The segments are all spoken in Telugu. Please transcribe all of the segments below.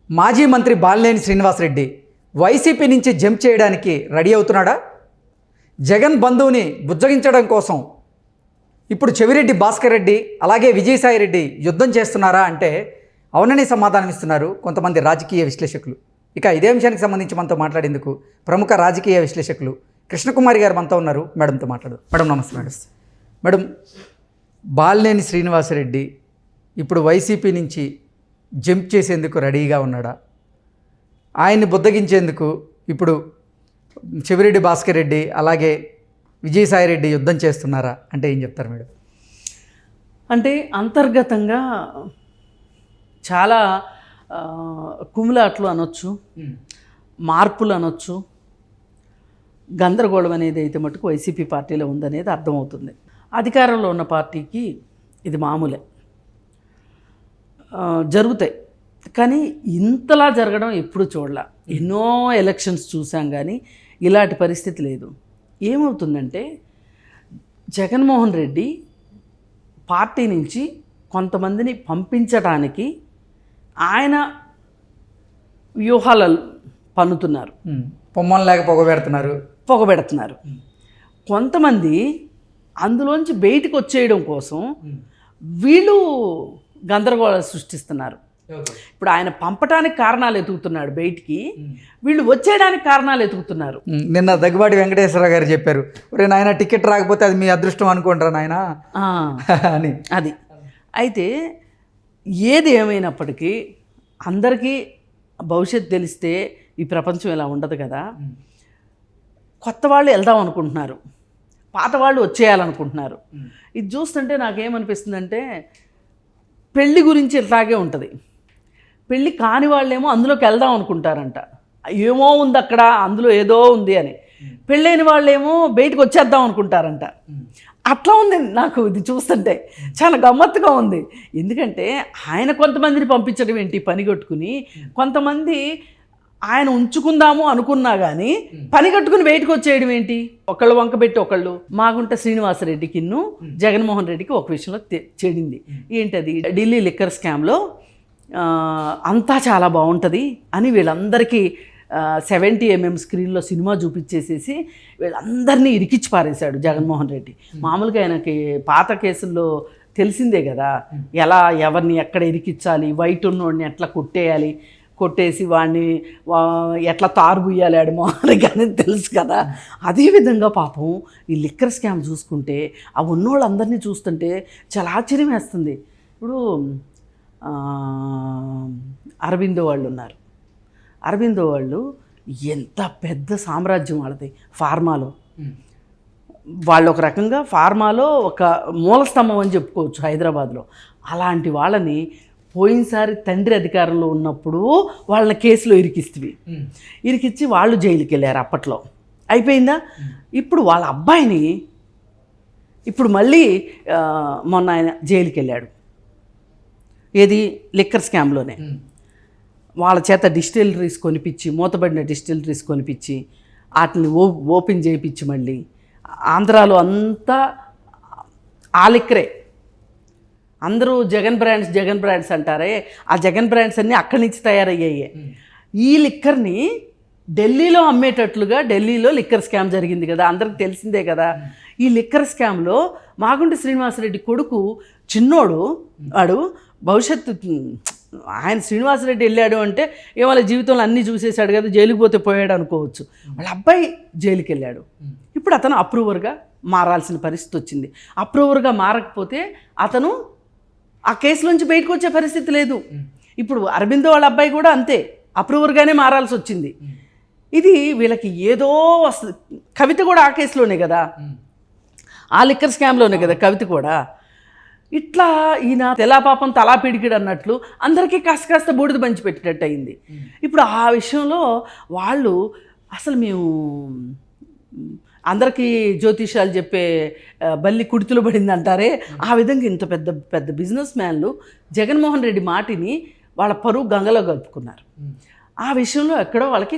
మాజీ మంత్రి బాలినేని శ్రీనివాసరెడ్డి వైసీపీ నుంచి జంప్ చేయడానికి రెడీ అవుతున్నాడా? జగన్ బంధువుని బుజ్జగించడం కోసం ఇప్పుడు చెవిరెడ్డి భాస్కర్ రెడ్డి అలాగే విజయసాయి రెడ్డి యుద్ధం చేస్తున్నారా అంటే అవునని సమాధానం ఇస్తున్నారు కొంతమంది రాజకీయ విశ్లేషకులు. ఇక ఇదే అంశానికి సంబంధించి మనతో మాట్లాడేందుకు ప్రముఖ రాజకీయ విశ్లేషకులు కృష్ణకుమారి గారు మనతో ఉన్నారు. మేడంతో మాట్లాడు. మేడం నమస్తే. మేడం, బాలినేని శ్రీనివాసరెడ్డి ఇప్పుడు వైసీపీ నుంచి జంప్ చేసేందుకు రెడీగా ఉన్నాడా? ఆయన్ని బుద్దగించేందుకు ఇప్పుడు చెవిరెడ్డి భాస్కర్ రెడ్డి అలాగే విజయసాయి రెడ్డి యుద్ధం చేస్తున్నారా అంటే ఏం చెప్తారు మేడం? అంటే అంతర్గతంగా చాలా కుమ్ములాట్లు అనొచ్చు, మార్పులు అనొచ్చు, గందరగోళం అనేది అయితే మటుకు వైసీపీ పార్టీలో ఉందనేది అర్థమవుతుంది. అధికారంలో ఉన్న పార్టీకి ఇది మామూలే, జరుగుతాయి. కానీ ఇంతలా జరగడం ఎప్పుడు చూడలే. ఎన్నో ఎలక్షన్స్ చూసాం కానీ ఇలాంటి పరిస్థితి లేదు. ఏమవుతుందంటే జగన్మోహన్ రెడ్డి పార్టీ నుంచి కొంతమందిని పంపించడానికి ఆయన వ్యూహాలు పన్నుతున్నారు. పొమ్మలు లేక పొగబెడుతున్నారు. కొంతమంది అందులోంచి బయటకు వచ్చేయడం కోసం వీళ్ళు గందరగోళం సృష్టిస్తున్నారు. ఇప్పుడు ఆయన పంపటానికి కారణాలు ఎతుకుతున్నాడు బయటికి, వీళ్ళు వచ్చేయడానికి కారణాలు ఎతుకుతున్నారు. నిన్న దగ్గుబాటి వెంకటేశ్వర గారు చెప్పారు, నాయన టికెట్ రాకపోతే అది మీ అదృష్టం అనుకుంటారా నాయన అని. అది అయితే ఏది ఏమైనప్పటికీ అందరికీ భవిష్యత్తు తెలిస్తే ఈ ప్రపంచం ఇలా ఉండదు కదా. కొత్త వాళ్ళు వెళ్దాం అనుకుంటున్నారు, పాత వాళ్ళు వచ్చేయాలనుకుంటున్నారు. ఇది చూస్తుంటే నాకేమనిపిస్తుందంటే పెళ్ళి గురించి ఇట్లాగే ఉంటుంది. పెళ్ళి కాని వాళ్ళేమో అందులోకి వెళ్దాం అనుకుంటారంట, ఏమో ఉంది అక్కడ, అందులో ఏదో ఉంది అని. పెళ్ళైన వాళ్ళేమో బయటకు వచ్చేద్దాం అనుకుంటారంట. అట్లా ఉంది నాకు ఇది చూస్తుంటే, చాలా గమ్మత్తుగా ఉంది. ఎందుకంటే ఆయన కొంతమందిని పంపించడం ఏంటి పనిగట్టుకుని, కొంతమంది ఆయన ఉంచుకుందాము అనుకున్నా కానీ పనిగట్టుకుని బయటకు వచ్చేయడం ఏంటి? ఒకళ్ళు వంక పెట్టి ఒకళ్ళు. మాగుంట శ్రీనివాసరెడ్డికి జగన్మోహన్ రెడ్డికి ఒక విషయంలో చెడింది. ఏంటది? ఢిల్లీ లిక్కర్ స్కామ్లో అంతా చాలా బాగుంటుంది అని వీళ్ళందరికీ 70mm స్క్రీన్లో సినిమా చూపించేసేసి వీళ్ళందరినీ ఇరికిచ్చి పారేశాడు జగన్మోహన్ రెడ్డి. మామూలుగా ఆయనకి పాత కేసుల్లో తెలిసిందే కదా, ఎలా ఎవరిని ఎక్కడ ఇరికిచ్చాలి, వైట్ ఉన్నోడిని ఎట్లా కొట్టేసి వాడిని ఎట్లా తారుబుయ్యాలి ఆడమోహన్ కానీ తెలుసు కదా. అదేవిధంగా పాపం ఈ లిక్కర్ స్కామ్ చూసుకుంటే ఆ ఉన్నోళ్ళందరినీ చూస్తుంటే చాలా ఆశ్చర్యం వేస్తుంది. ఇప్పుడు అరవిందో వాళ్ళు ఉన్నారు. అరవిందో వాళ్ళు ఎంత పెద్ద సామ్రాజ్యం వాళ్ళది ఫార్మాలో. వాళ్ళు ఒక రకంగా ఫార్మాలో ఒక మూలస్తంభం అని చెప్పుకోవచ్చు హైదరాబాద్లో. అలాంటి వాళ్ళని పోయినసారి తండ్రి అధికారంలో ఉన్నప్పుడు వాళ్ళని కేసులో ఇరికిచ్చి వాళ్ళు జైలుకి వెళ్ళారు. అప్పట్లో అయిపోయిందా? ఇప్పుడు వాళ్ళ అబ్బాయిని ఇప్పుడు మళ్ళీ మొన్న ఆయన జైలుకి వెళ్ళాడు. ఏది? లిక్కర్ స్కామ్లోనే. వాళ్ళ చేత డిస్టిలరీస్ కొనిపించి, మూతబడిన డిస్టిలరీస్ కొనిపించి వాటిని ఓపెన్ చేయించి మళ్ళీ ఆంధ్రాలో అంతా ఆ లిక్కరే. అందరూ జగన్ బ్రాండ్స్ అంటారే, ఆ జగన్ బ్రాండ్స్ అన్నీ అక్కడి నుంచి తయారయ్యాయి. ఈ లిక్కర్ని ఢిల్లీలో అమ్మేటట్లుగా ఢిల్లీలో లిక్కర్ స్కామ్ జరిగింది కదా, అందరికి తెలిసిందే కదా. ఈ లిక్కర్ స్కామ్లో మాగుంట శ్రీనివాసరెడ్డి కొడుకు చిన్నోడు, వాడు భవిష్యత్తు, ఆయన శ్రీనివాసరెడ్డి వెళ్ళాడు అంటే వాళ్ళ జీవితంలో అన్నీ చూసేశాడు కదా, జైలుకి పోతే పోయాడు అనుకోవచ్చు. వాళ్ళ అబ్బాయి జైలుకి వెళ్ళాడు. ఇప్పుడు అతను అప్రూవర్గా మారాల్సిన పరిస్థితి వచ్చింది. అప్రూవర్గా మారకపోతే అతను ఆ కేసులోంచి బయటకు వచ్చే పరిస్థితి లేదు. ఇప్పుడు అరవిందో వాళ్ళ అబ్బాయి కూడా అంతే, అప్రూవర్గానే మారాల్సి వచ్చింది. ఇది వీళ్ళకి ఏదో వస్తుంది. కవిత కూడా ఆ కేసులోనే కదా, ఆ లిక్కర్ స్కామ్లోనే కదా కవిత కూడా. ఇట్లా ఈయన తెలా పాపం తలా పిడికిడు అన్నట్లు అందరికీ కాస్త బూడిద పంచి పెట్టినట్టు అయింది. ఇప్పుడు ఆ విషయంలో వాళ్ళు అసలు మేము అందరికీ జ్యోతిషాలు చెప్పే బల్లి కుడితులు పడింది అంటారే, ఆ విధంగా ఇంత పెద్ద పెద్ద బిజినెస్ మ్యాన్లు జగన్మోహన్ రెడ్డి మాటిని వాళ్ళ పరువు గంగలో కలుపుకున్నారు. ఆ విషయంలో ఎక్కడో వాళ్ళకి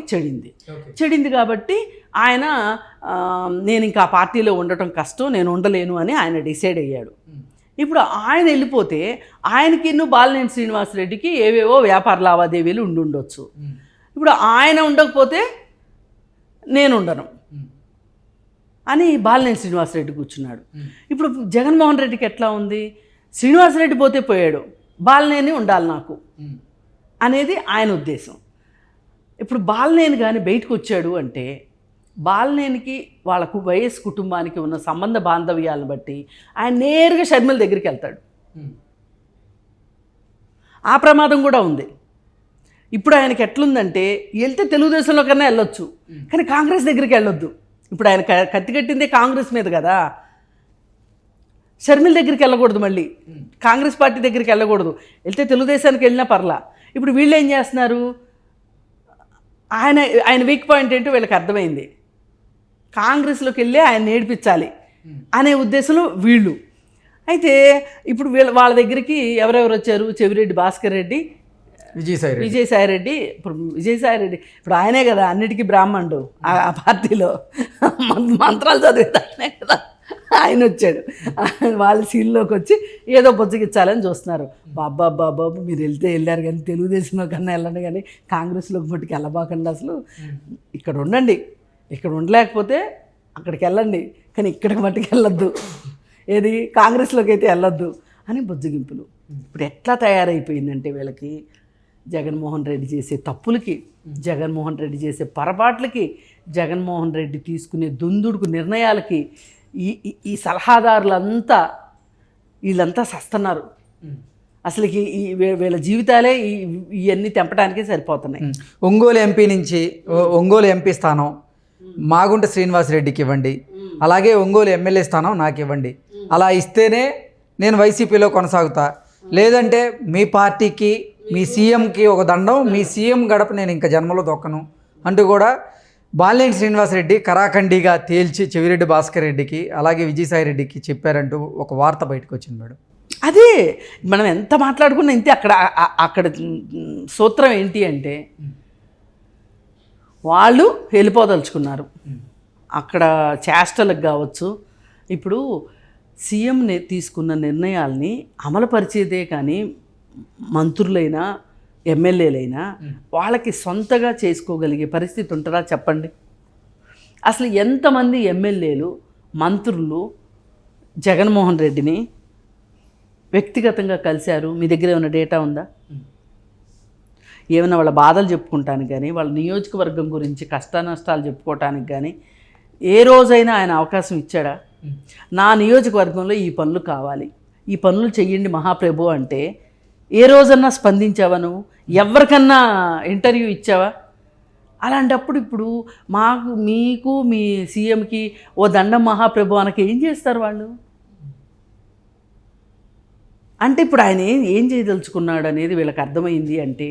చెడింది కాబట్టి ఆయన నేను ఇంకా ఆ పార్టీలో ఉండటం కష్టం, నేను ఉండలేను అని ఆయన డిసైడ్ అయ్యాడు. ఇప్పుడు ఆయన వెళ్ళిపోతే ఆయనకి బాలినేని శ్రీనివాసరెడ్డికి ఏవేవో వ్యాపార లావాదేవీలు ఉండొచ్చు. ఇప్పుడు ఆయన ఉండకపోతే నేను ఉండను అని బాలినేని శ్రీనివాసరెడ్డి కూర్చున్నాడు. ఇప్పుడు జగన్మోహన్ రెడ్డికి ఎట్లా ఉంది, శ్రీనివాసరెడ్డి పోతే పోయాడు, బాలినేని ఉండాలి నాకు అనేది ఆయన ఉద్దేశం. ఇప్పుడు బాలినేని కానీ బయటకు వచ్చాడు అంటే బాలినేనికి వాళ్ళకు వైఎస్ కుటుంబానికి ఉన్న సంబంధ బాంధవ్యాలను బట్టి ఆయన నేరుగా షర్మిల దగ్గరికి వెళ్తాడు. ఆ ప్రమాదం కూడా ఉంది. ఇప్పుడు ఆయనకి ఎట్లుందంటే వెళ్తే తెలుగుదేశంలో కన్నా వెళ్ళొచ్చు, కానీ కాంగ్రెస్ దగ్గరికి వెళ్ళొద్దు. ఇప్పుడు ఆయన కత్తి కట్టిందే కాంగ్రెస్ మీద కదా, షర్మిల దగ్గరికి వెళ్ళకూడదు, మళ్ళీ కాంగ్రెస్ పార్టీ దగ్గరికి వెళ్ళకూడదు. వెళ్తే తెలుగుదేశానికి వెళ్ళినా పర్లా. ఇప్పుడు వీళ్ళు ఏం చేస్తున్నారు, ఆయన వీక్ పాయింట్ ఏంటో వీళ్ళకి అర్థమైంది, కాంగ్రెస్లోకి వెళ్ళి ఆయన నేర్పించాలి అనే ఉద్దేశంలో వీళ్ళు. అయితే ఇప్పుడు వాళ్ళ దగ్గరికి ఎవరెవరు వచ్చారు, చెవిరెడ్డి భాస్కర్ రెడ్డి, విజయసాయిరెడ్డి. ఇప్పుడు విజయసాయిరెడ్డి ఇప్పుడు ఆయనే కదా అన్నిటికీ బ్రాహ్మణుడు ఆ పార్టీలో, మంత్రాలు చదివేదానే కదా ఆయన వచ్చాడు. వాళ్ళ సీన్లోకి వచ్చి ఏదో బొజ్జగిచ్చాలని చూస్తున్నారు. బాబు మీరు వెళ్ళారు కానీ తెలుగుదేశంలో కన్నా వెళ్ళండి, కానీ కాంగ్రెస్లోకి మట్టుకు వెళ్ళబాకండి, అసలు ఇక్కడ ఉండండి, ఇక్కడ ఉండలేకపోతే అక్కడికి వెళ్ళండి, కానీ ఇక్కడికి మట్టుకు వెళ్ళొద్దు, ఏది కాంగ్రెస్లోకి అయితే వెళ్ళొద్దు అని బొజ్జగింపులు. ఇప్పుడు ఎట్లా తయారైపోయిందంటే వీళ్ళకి జగన్మోహన్ రెడ్డి చేసే తప్పులకి, జగన్మోహన్ రెడ్డి చేసే పొరపాట్లకి, జగన్మోహన్ రెడ్డి తీసుకునే దుందుడుకు నిర్ణయాలకి ఈ సలహాదారులంతా వీళ్ళంతా సస్తున్నారు. అసలుకి వీళ్ళ జీవితాలే ఇవన్నీ తెంపడానికే సరిపోతున్నాయి. ఒంగోలు ఎంపీ స్థానం మాగుంట శ్రీనివాసరెడ్డికి ఇవ్వండి, అలాగే ఒంగోలు ఎమ్మెల్యే స్థానం నాకు ఇవ్వండి, అలా ఇస్తేనే నేను వైసీపీలో కొనసాగుతా, లేదంటే మీ పార్టీకి మీ సీఎంకి ఒక దండం, మీ సీఎం గడప నేను ఇంకా జన్మలో దొక్కను అంటూ కూడా బాలినేని శ్రీనివాసరెడ్డి కరాఖండిగా తేల్చి చెవిరెడ్డి భాస్కర్ రెడ్డికి అలాగే విజయసాయిరెడ్డికి చెప్పారంటూ ఒక వార్త బయటకు వచ్చింది మేడం. అదే మనం ఎంత మాట్లాడుకున్నా ఇంతే. అక్కడ సూత్రం ఏంటి అంటే వాళ్ళు వెళ్ళిపోదలుచుకున్నారు. అక్కడ చేష్టలకు కావచ్చు, ఇప్పుడు సీఎం తీసుకున్న నిర్ణయాల్ని అమలుపరిచేదే కానీ మంత్రులైనా ఎమ్మెల్యేలైనా వాళ్ళకి సొంతగా చేసుకోగలిగే పరిస్థితి ఉంటుందా చెప్పండి. అసలు ఎంతమంది ఎమ్మెల్యేలు మంత్రులు జగన్మోహన్ రెడ్డిని వ్యక్తిగతంగా కలిశారు? మీ దగ్గర ఏమైనా డేటా ఉందా? ఏమైనా వాళ్ళ బాధలు చెప్పుకుంటానికి కానీ, వాళ్ళ నియోజకవర్గం గురించి కష్టానష్టాలు చెప్పుకోవటానికి కానీ ఏ రోజైనా ఆయన అవకాశం ఇచ్చాడా? నా నియోజకవర్గంలో ఈ పనులు కావాలి, ఈ పనులు చెయ్యండి మహాప్రభు అంటే ఏ రోజన్నా స్పందించావా? నువ్వు ఎవరికన్నా ఇంటర్వ్యూ ఇచ్చావా? అలాంటప్పుడు ఇప్పుడు మీకు మీ సీఎంకి ఓ దండం మహాప్రభు అనకి ఏం చేస్తారు వాళ్ళు? అంటే ఇప్పుడు ఆయన ఏం చేయదలుచుకున్నాడు అనేది వీళ్ళకి అర్థమైంది. అంటే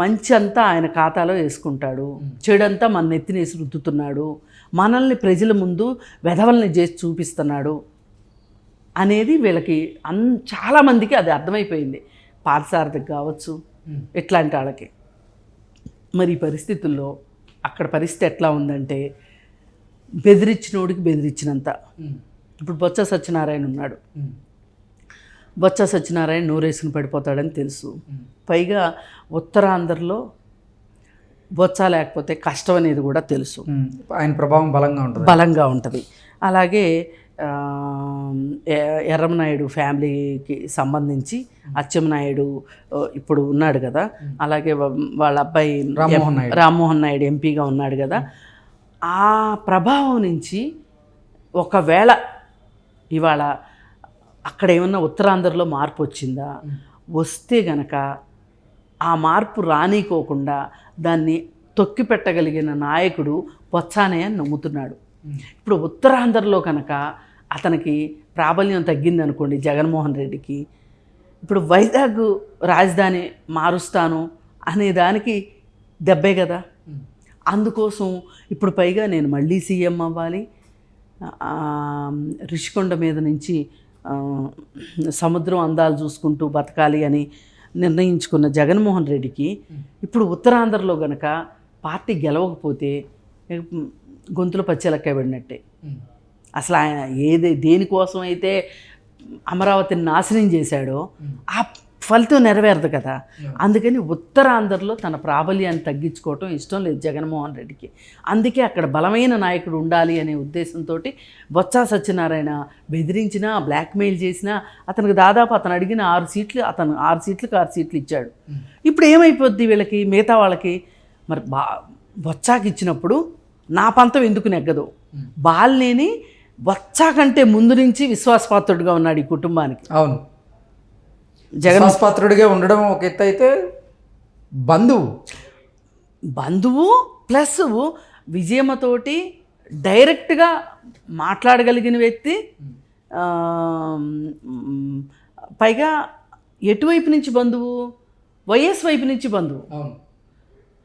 మంచి అంతా ఆయన ఖాతాలో వేసుకుంటాడు, చెడంతా మన నెత్తినేసి రుద్దుతున్నాడు, మనల్ని ప్రజల ముందు వెధవల్ని చేసి చూపిస్తున్నాడు అనేది వీళ్ళకి చాలామందికి అది అర్థమైపోయింది. పాదసారథికి కావచ్చు, ఇట్లాంటి వాళ్ళకి. మరి ఈ పరిస్థితుల్లో అక్కడ పరిస్థితి ఎట్లా ఉందంటే బెదిరించినోడికి బెదిరించినంత. ఇప్పుడు బొత్స సత్యనారాయణ ఉన్నాడు, బొత్స సత్యనారాయణ నోరేసుకుని పడిపోతాడని తెలుసు. పైగా ఉత్తరాంధ్రలో బొత్స లేకపోతే కష్టం అనేది కూడా తెలుసు. ఆయన ప్రభావం బలంగా ఉంటుంది. అలాగే ఎర్రమనాయుడు ఫ్యామిలీకి సంబంధించి అచ్చెన్నాయుడు ఇప్పుడు ఉన్నాడు కదా, అలాగే వాళ్ళ అబ్బాయి రామ్మోహన్ నాయుడు ఎంపీగా ఉన్నాడు కదా. ఆ ప్రభావం నుంచి ఒకవేళ ఇవాళ అక్కడ ఏమన్నా ఉత్తరాంధ్రలో మార్పు వచ్చిందా? వస్తే గనక ఆ మార్పు రానికోకుండా దాన్ని తొక్కిపెట్టగలిగిన నాయకుడు బొత్సానే అని నమ్ముతున్నాడు. ఇప్పుడు ఉత్తరాంధ్రలో కనుక అతనికి ప్రాబల్యం తగ్గింది అనుకోండి జగన్మోహన్ రెడ్డికి, ఇప్పుడు వైజాగ్ రాజధాని మారుస్తాను అనే దానికి దెబ్బే కదా. అందుకోసం ఇప్పుడు పైగా నేను మళ్ళీ సీఎం అవ్వాలి, రిషికొండ మీద నుంచి సముద్రం అందాలు చూసుకుంటూ బతకాలి అని నిర్ణయించుకున్న జగన్మోహన్ రెడ్డికి ఇప్పుడు ఉత్తరాంధ్రలో గనక పార్టీ గెలవకపోతే గొంతులో పచ్చెలక్కాయ పడినట్టే. అసలు ఆయన దేనికోసం అయితే అమరావతిని నాశనం చేశాడో ఆ ఫలితం నెరవేరదు కదా. అందుకని ఉత్తరాంధ్రలో తన ప్రాబల్యాన్ని తగ్గించుకోవటం ఇష్టం లేదు జగన్మోహన్ రెడ్డికి. అందుకే అక్కడ బలమైన నాయకుడు ఉండాలి అనే ఉద్దేశంతో బొత్స సత్యనారాయణ బెదిరించినా బ్లాక్మెయిల్ చేసినా అతనికి దాదాపు అతను అడిగిన 6 సీట్లు అతను 6 సీట్లు ఇచ్చాడు. ఇప్పుడు ఏమైపోద్ది వీళ్ళకి, మిగతా వాళ్ళకి? మరి బొత్సాకి ఇచ్చినప్పుడు నా పంతం ఎందుకు నెగ్గదు? బాలినేని బొత్స కంటే ముందు నుంచి విశ్వాసపాత్రుడిగా ఉన్నాడు ఈ కుటుంబానికి. అవును, జగన్పాత్రుడిగా ఉండడం ఒక ఎత్తు అయితే, బంధువు ప్లస్ విజయమ్మతోటి డైరెక్ట్గా మాట్లాడగలిగిన వ్యక్తి. పైగా ఎటువైపు నుంచి బంధువు? వైఎస్ వైపు నుంచి బంధువు.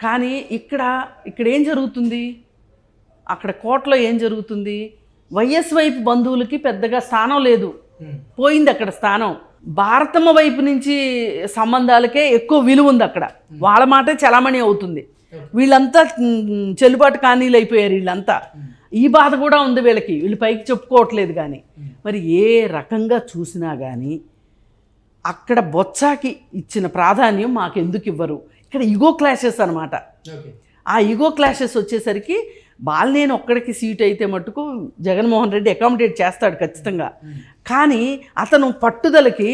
కానీ ఇక్కడ ఏం జరుగుతుంది? అక్కడ కోటలో ఏం జరుగుతుంది? వైఎస్ వైపు బంధువులకి పెద్దగా స్థానం లేదు, పోయింది అక్కడ స్థానం. భారతమ్మ వైపు నుంచి సంబంధాలకే ఎక్కువ విలువ ఉంది అక్కడ, వాళ్ళ మాటే చలామణి అవుతుంది. వీళ్ళంతా చెల్లుబాటు కానీలు అయిపోయారు వీళ్ళంతా. ఈ బాధ కూడా ఉంది వీళ్ళకి, వీళ్ళు పైకి చెప్పుకోవట్లేదు. కానీ మరి ఏ రకంగా చూసినా కానీ అక్కడ బొత్సాకి ఇచ్చిన ప్రాధాన్యం మాకెందుకు ఇవ్వరు? ఇక్కడ ఈగో క్లాషెస్ అనమాట. ఆ ఈగో క్లాషెస్ వచ్చేసరికి బాలినేని ఒక్కడికి సీట్ అయితే మట్టుకు జగన్మోహన్ రెడ్డి అకామిడేట్ చేస్తాడు ఖచ్చితంగా. కానీ అతను పట్టుదలకి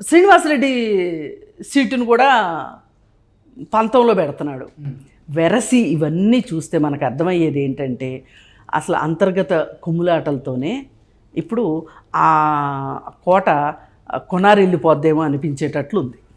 శ్రీనివాసరెడ్డి సీటును కూడా పంతంలో పెడుతున్నాడు. వెరసి ఇవన్నీ చూస్తే మనకు అర్థమయ్యేది ఏంటంటే అసలు అంతర్గత కుమ్ములాటలతోనే ఇప్పుడు ఆ కోట కొనారిల్లిపోద్దేమో అనిపించేటట్లు ఉంది.